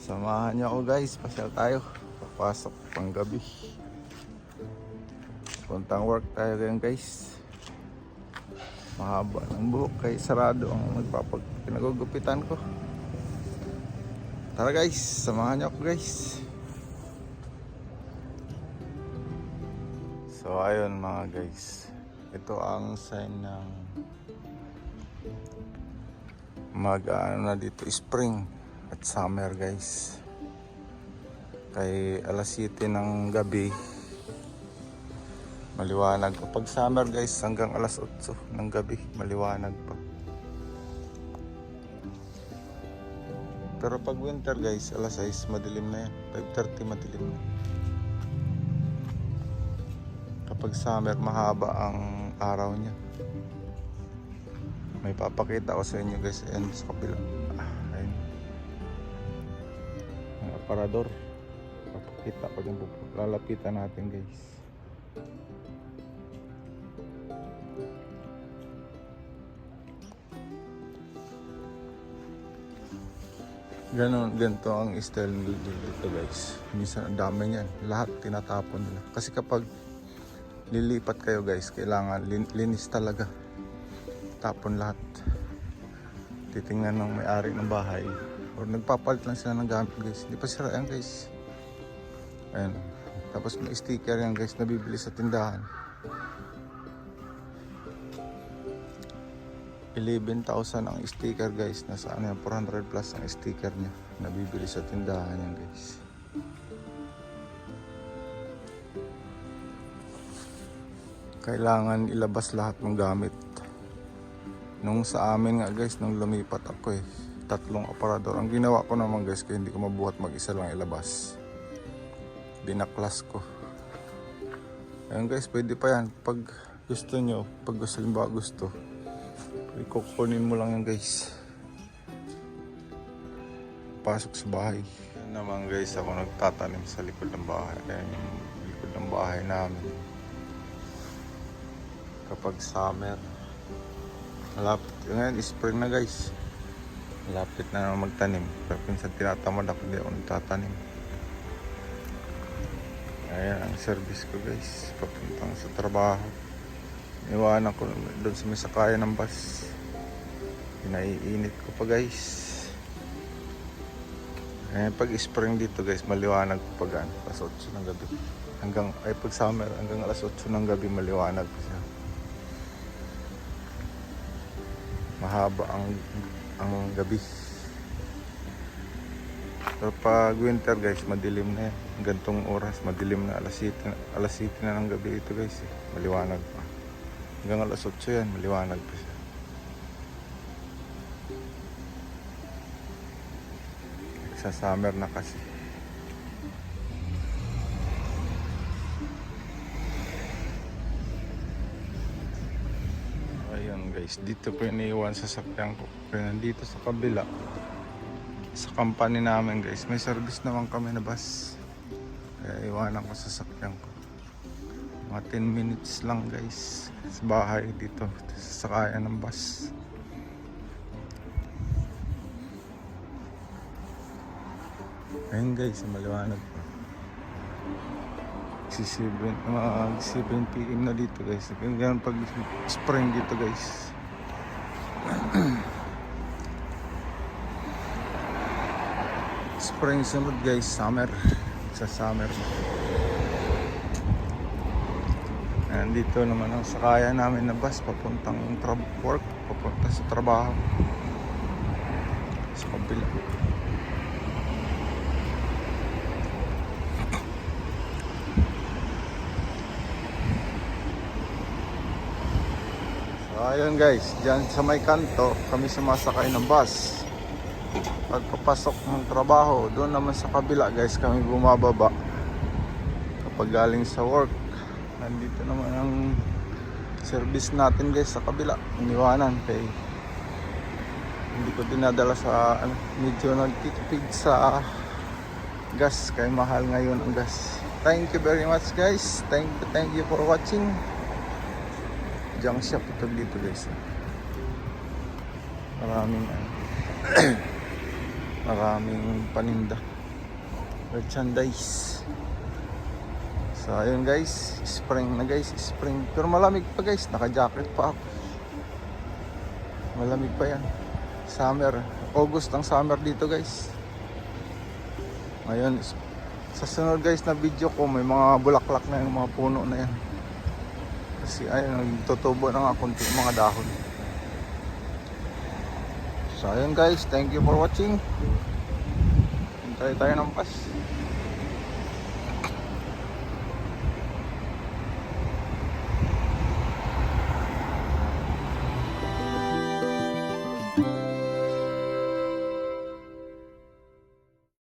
Samahan niyo ako guys, pasyal tayo. Papasok pang gabi. Puntang work tayo ngayon guys. Mahaba ng buhok kay sarado ang pinagugupitan ko. Tara guys, samahan niyo ako guys. So ayun mga guys, ito ang sign ng ano na dito, spring at summer guys. Kay alas 7 ng gabi maliwanag. Kapag summer guys hanggang alas 8 ng gabi maliwanag pa. Pero pag winter guys alas 6 madilim na yan, 5:30 madilim na. Kapag summer mahaba ang araw niya. May papakita ko sa inyo guys, ayan sa kabila. Ayun. Ang aparador. Papakita ko yung lalapitan natin guys. Ganito ang style dito guys. Minsan ang dami niyan. Lahat tinatapon nila. Kasi kapag lilipat kayo guys, kailangan linis talaga. Tapon lahat. Titingnan ng may-ari ng bahay. O nagpapalit lang sila ng gamit guys. Hindi pa sira yan guys. Ayan. Tapos may sticker yan guys, nabibili sa tindahan. 11,000 ang sticker guys. Nasa ano yan, 400 plus ang sticker niya. Nabibili sa tindahan yan guys. Kailangan ilabas lahat ng gamit. Nung sa amin nga guys, nung lumipat ako 3 aparador. Ang ginawa ko naman guys, kaya hindi ko mabuhat mag-isa lang ilabas. Binaklas ko. Ayun guys, pwede pa yan. Pag gusto nyo, pag gusto limbawa gusto, kukunin mo lang yan guys. Pasok sa bahay. Yan naman guys, ako nagtatanim sa likod ng bahay. Ayan yung likod ng bahay namin. Kapag summer, malapit. Ngayon, spring na guys. Malapit na naman magtanim. Pero pinsan tinatamad ako, hindi ako nagtatanim. Ayan ang service ko guys. Papuntang sa trabaho. Iwanan ko doon sa may sakayan ng bus. Pinaiinit ko pa guys. Ayan, pag spring dito guys, maliwanag pa gaan. Alas 8 ng gabi. Pag summer, hanggang alas 8 ng gabi maliwanag pa siya. Mahaba ang gabi. Pero pag winter guys, madilim na yan. Gantong oras, madilim na. Alas 7 na ng gabi ito guys. Maliwanag pa. Hanggang alas 8 yan, maliwanag pa siya. Sa summer na kasi. Ayan guys, dito po iniiwan sa sakyan ko. Kaya nandito sa kabila, sa company namin guys, may service naman kami na bus. Kaya iwanan ko sa sakyan ko. Mga 10 minutes lang guys sa bahay dito sa sakayan ng bus. Ayun guys, maliwanag pa. Mag 7 PM na dito guys. Ganyan pag spring dito guys. Spring sunod guys, summer. Sa summer. Nandito naman ang sakayan namin na bus papuntang work, papunta sa trabaho. Sa kabila. So ayun guys, dyan sa may kanto kami sumasakay ng bus. Pagpapasok ng trabaho, doon naman sa kabila guys kami bumababa. Kapag galing sa work, nandito naman ang service natin guys sa kabila. Iniwanan kay hindi ko dinadala sa medyo nagtitipid sa gas kay mahal ngayon ang gas. Thank you very much guys. Thank you for watching. Junk shop ito dito guys. Maraming maraming paninda. merchandise. So ayun guys, spring na guys, spring. Pero malamig pa guys, naka-jacket pa ako. Malamig pa yan. Summer, August ang summer dito guys. Ngayon, sa sunod guys na video ko, may mga bulaklak na yung mga puno na yan. Kasi ayun, nagtutubo na nga konti mga dahon. So ayun guys, thank you for watching. Hintay tayo ng pas.